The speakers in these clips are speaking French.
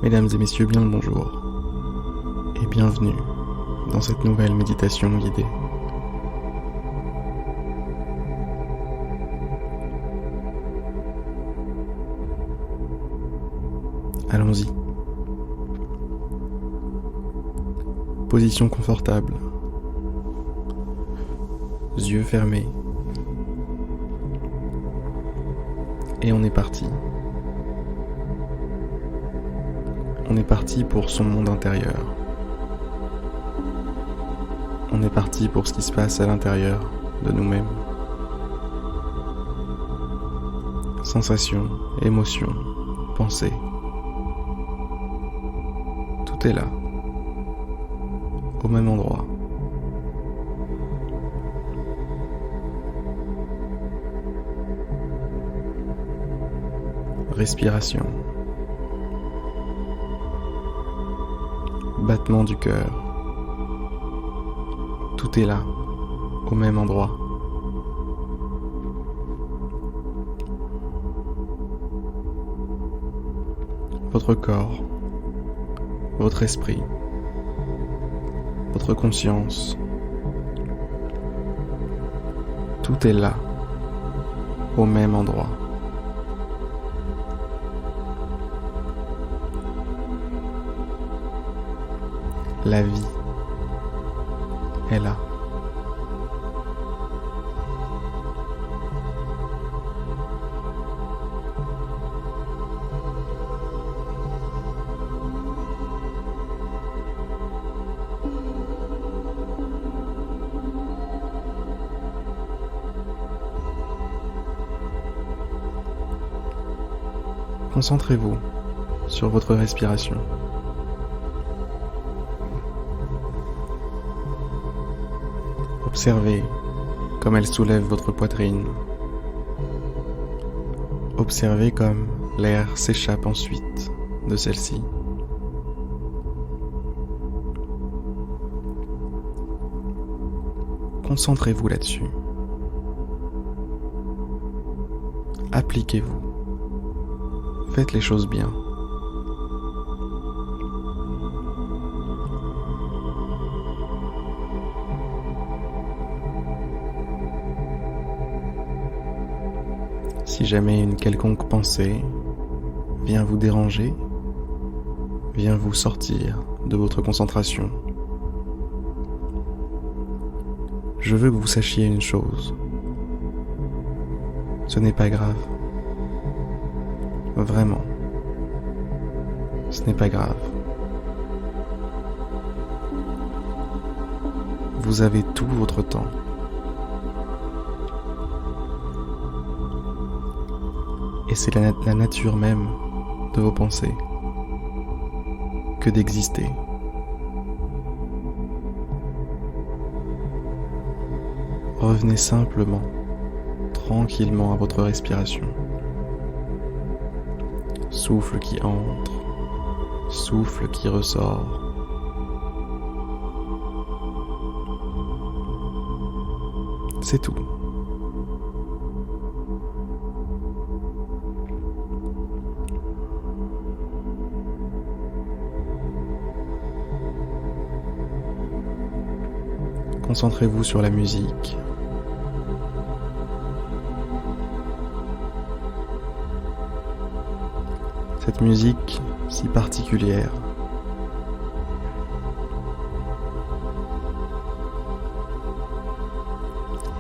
Mesdames et messieurs, bien le bonjour et bienvenue dans cette nouvelle méditation guidée. Allons-y. Position confortable. Yeux fermés. Et on est parti. On est parti pour son monde intérieur. On est parti pour ce qui se passe à l'intérieur de nous-mêmes. Sensations, émotions, pensées. Tout est là, au même endroit. Respiration. Battement du cœur. Tout est là, au même endroit. Votre corps, votre esprit, votre conscience, tout est là, au même endroit. La vie est là. Concentrez-vous sur votre respiration. Observez comme elle soulève votre poitrine. Observez comme l'air s'échappe ensuite de celle-ci. Concentrez-vous là-dessus. Appliquez-vous. Faites les choses bien. Si jamais une quelconque pensée vient vous déranger, vient vous sortir de votre concentration, je veux que vous sachiez une chose. Ce n'est pas grave. Vraiment. Ce n'est pas grave. Vous avez tout votre temps. Et c'est la nature même de vos pensées que d'exister. Revenez simplement, tranquillement à votre respiration. Souffle qui entre, souffle qui ressort. C'est tout. Concentrez-vous sur la musique. Cette musique si particulière.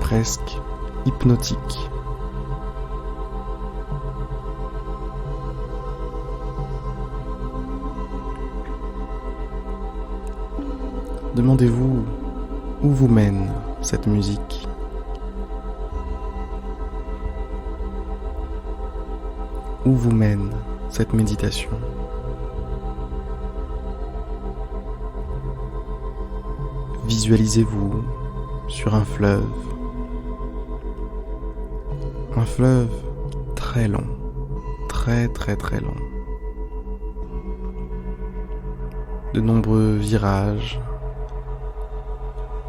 Presque hypnotique. Demandez-vous où vous mène cette musique. Où vous mène cette méditation. Visualisez-vous sur un fleuve. Un fleuve très long, très long. De nombreux virages,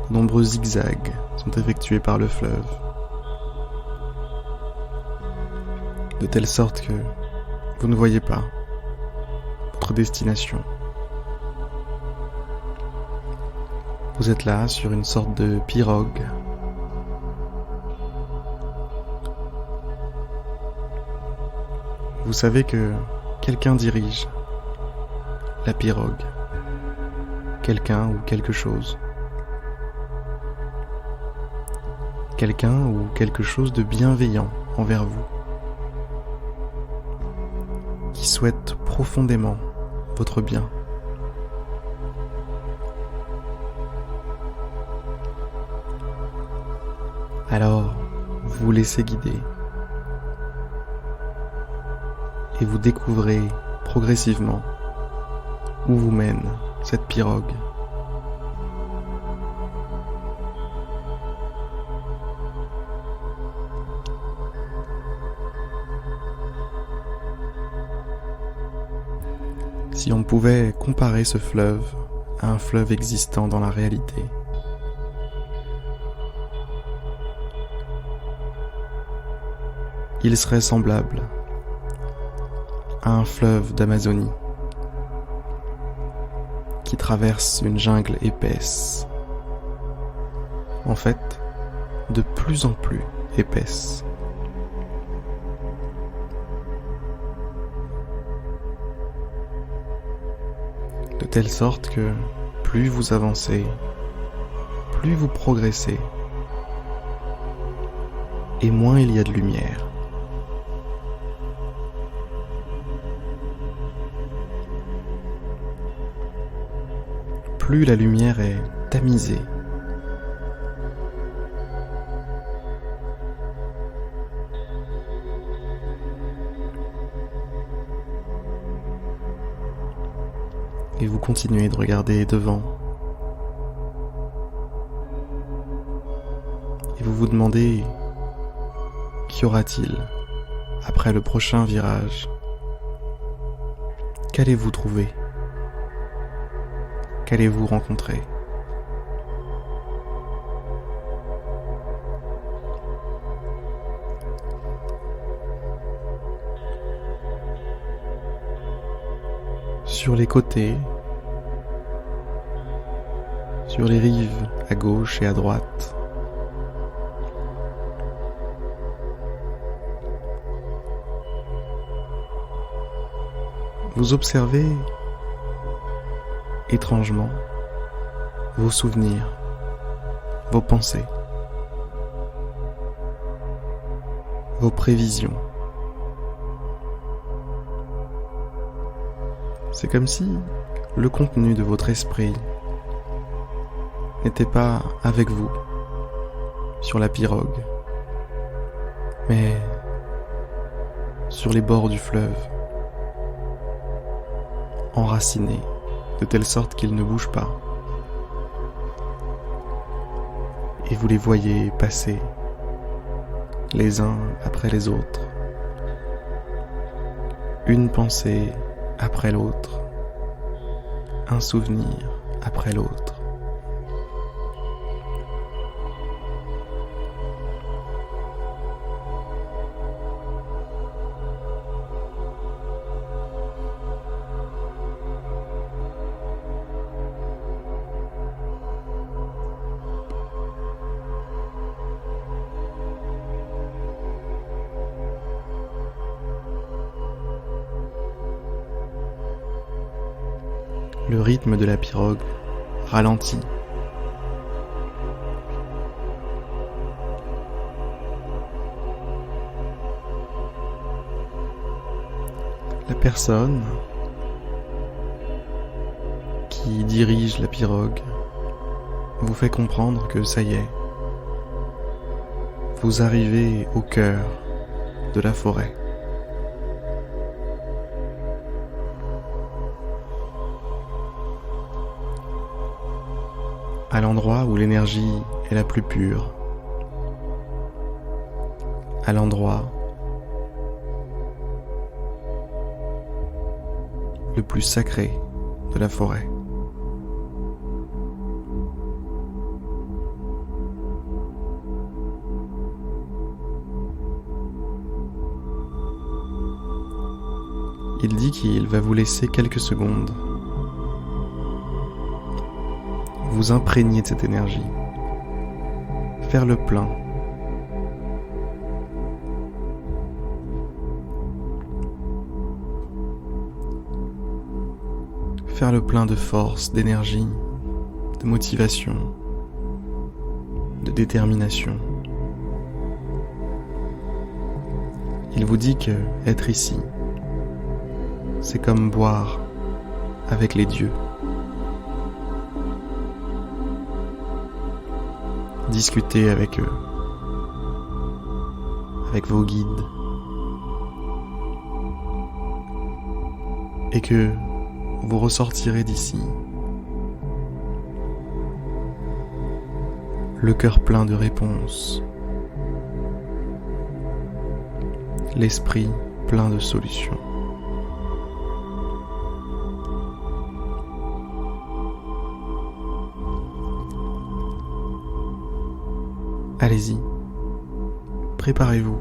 de nombreux zigzags sont effectués par le fleuve. De telle sorte que vous ne voyez pas votre destination. Vous êtes là sur une sorte de pirogue. Vous savez que quelqu'un dirige la pirogue, quelqu'un ou quelque chose. Quelqu'un ou quelque chose de bienveillant envers vous, qui souhaite profondément votre bien. Alors, vous vous laissez guider et vous découvrez progressivement où vous mène cette pirogue. Si on pouvait comparer ce fleuve à un fleuve existant dans la réalité, il serait semblable à un fleuve d'Amazonie qui traverse une jungle épaisse, en fait, de plus en plus épaisse. De telle sorte que plus vous avancez, plus vous progressez, et moins il y a de lumière. Plus la lumière est tamisée. Et vous continuez de regarder devant. Et vous vous demandez, qu'y aura-t-il après le prochain virage? Qu'allez-vous trouver? Qu'allez-vous rencontrer? Sur les côtés, sur les rives à gauche et à droite, vous observez étrangement vos souvenirs, vos pensées, vos prévisions. C'est comme si le contenu de votre esprit n'était pas avec vous sur la pirogue, mais sur les bords du fleuve, enraciné de telle sorte qu'ils ne bougent pas. Et vous les voyez passer, les uns après les autres, une pensée après l'autre, un souvenir après l'autre. Le rythme de la pirogue ralentit. La personne qui dirige la pirogue vous fait comprendre que ça y est, vous arrivez au cœur de la forêt. À l'endroit où l'énergie est la plus pure, à l'endroit le plus sacré de la forêt. il dit qu'il va vous laisser quelques secondes vous imprégner de cette énergie, faire le plein. Faire le plein de force, d'énergie, de motivation, de détermination. Il vous dit que être ici, c'est comme boire avec les dieux. Discuter avec eux, avec vos guides. Et que vous ressortirez d'ici le cœur plein de réponses, l'esprit plein de solutions. Allez-y, préparez-vous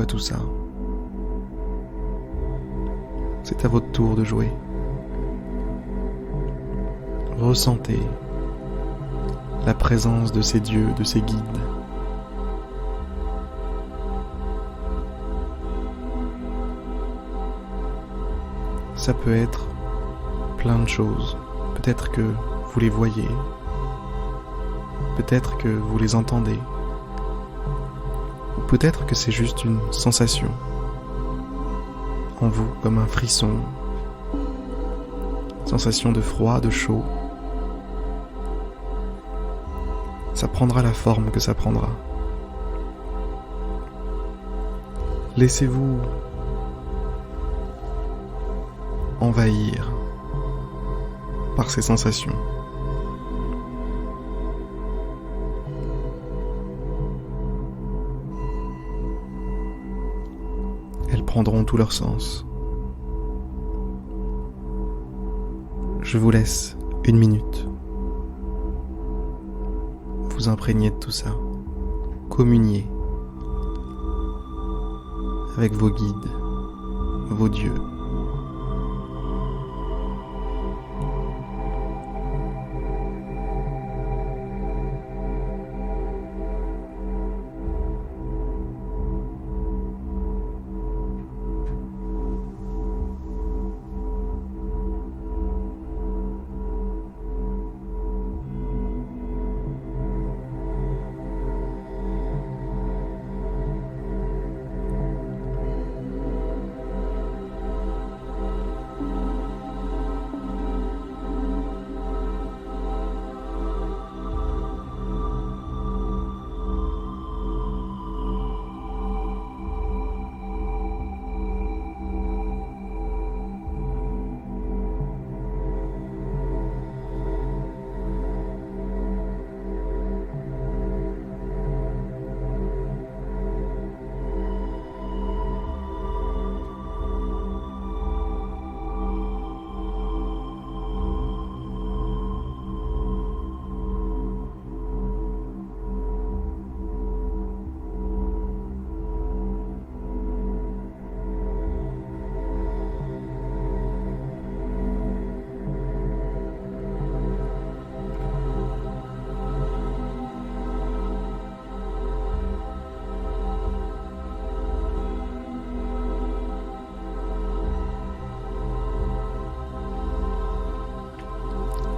à tout ça. C'est à votre tour de jouer. Ressentez la présence de ces dieux, de ces guides. Ça peut être plein de choses. Peut-être que vous les voyez. Peut-être que vous les entendez. Ou peut-être que c'est juste une sensation en vous, comme un frisson, sensation de froid, de chaud. Ça prendra la forme que ça prendra. Laissez-vous envahir par ces sensations. Elles prendront tout leur sens. Je vous laisse 1 minute. Vous imprégner de tout ça. Communier avec vos guides, vos dieux.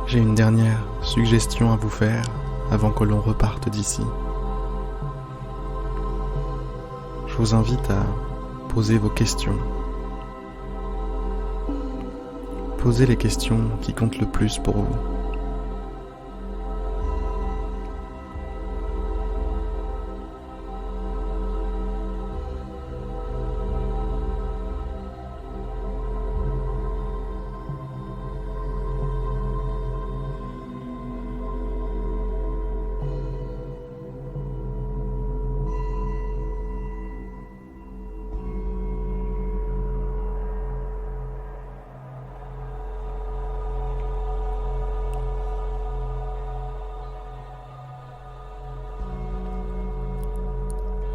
J'ai une dernière suggestion à vous faire avant que l'on reparte d'ici. Je vous invite à poser vos questions. Posez les questions qui comptent le plus pour vous.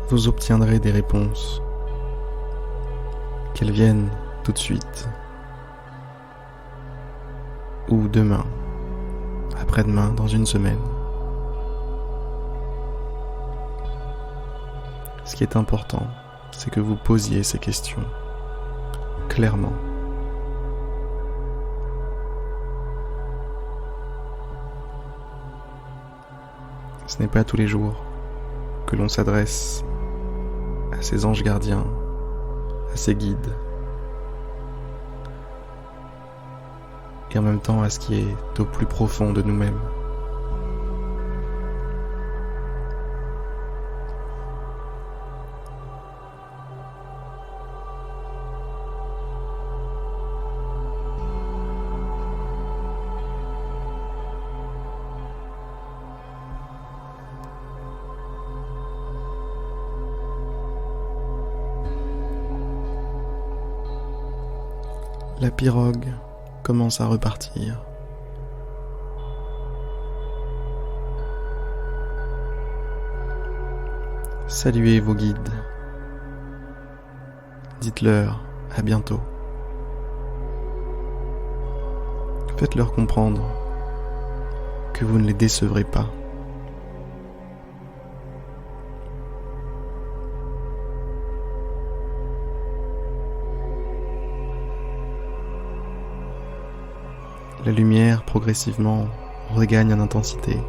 Vous obtiendrez des réponses Qu'elles viennent tout de suite, ou demain, après-demain, dans une semaine. Ce qui est important, c'est que vous posiez ces questions clairement. Ce n'est pas tous les jours que l'on s'adresse à ses anges gardiens, à ses guides, et en même temps à ce qui est au plus profond de nous-mêmes. La pirogue commence à repartir. Saluez vos guides. Dites-leur à bientôt. Faites-leur comprendre que vous ne les décevrez pas. La lumière progressivement regagne en intensité.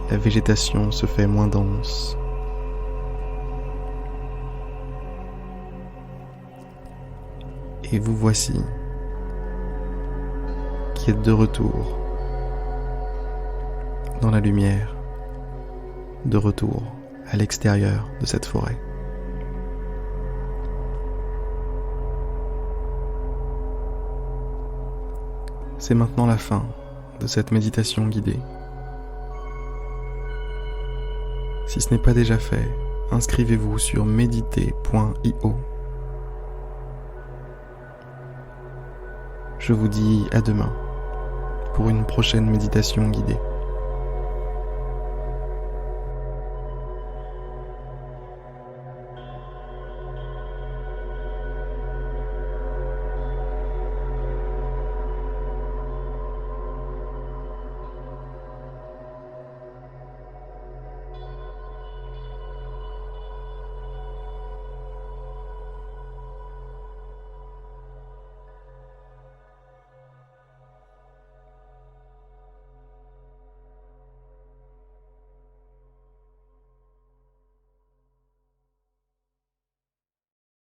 La végétation se fait moins dense. Et vous voici, qui êtes de retour dans la lumière, de retour à l'extérieur de cette forêt. C'est maintenant la fin de cette méditation guidée. Si ce n'est pas déjà fait, inscrivez-vous sur mediter.io. Je vous dis à demain pour une prochaine méditation guidée.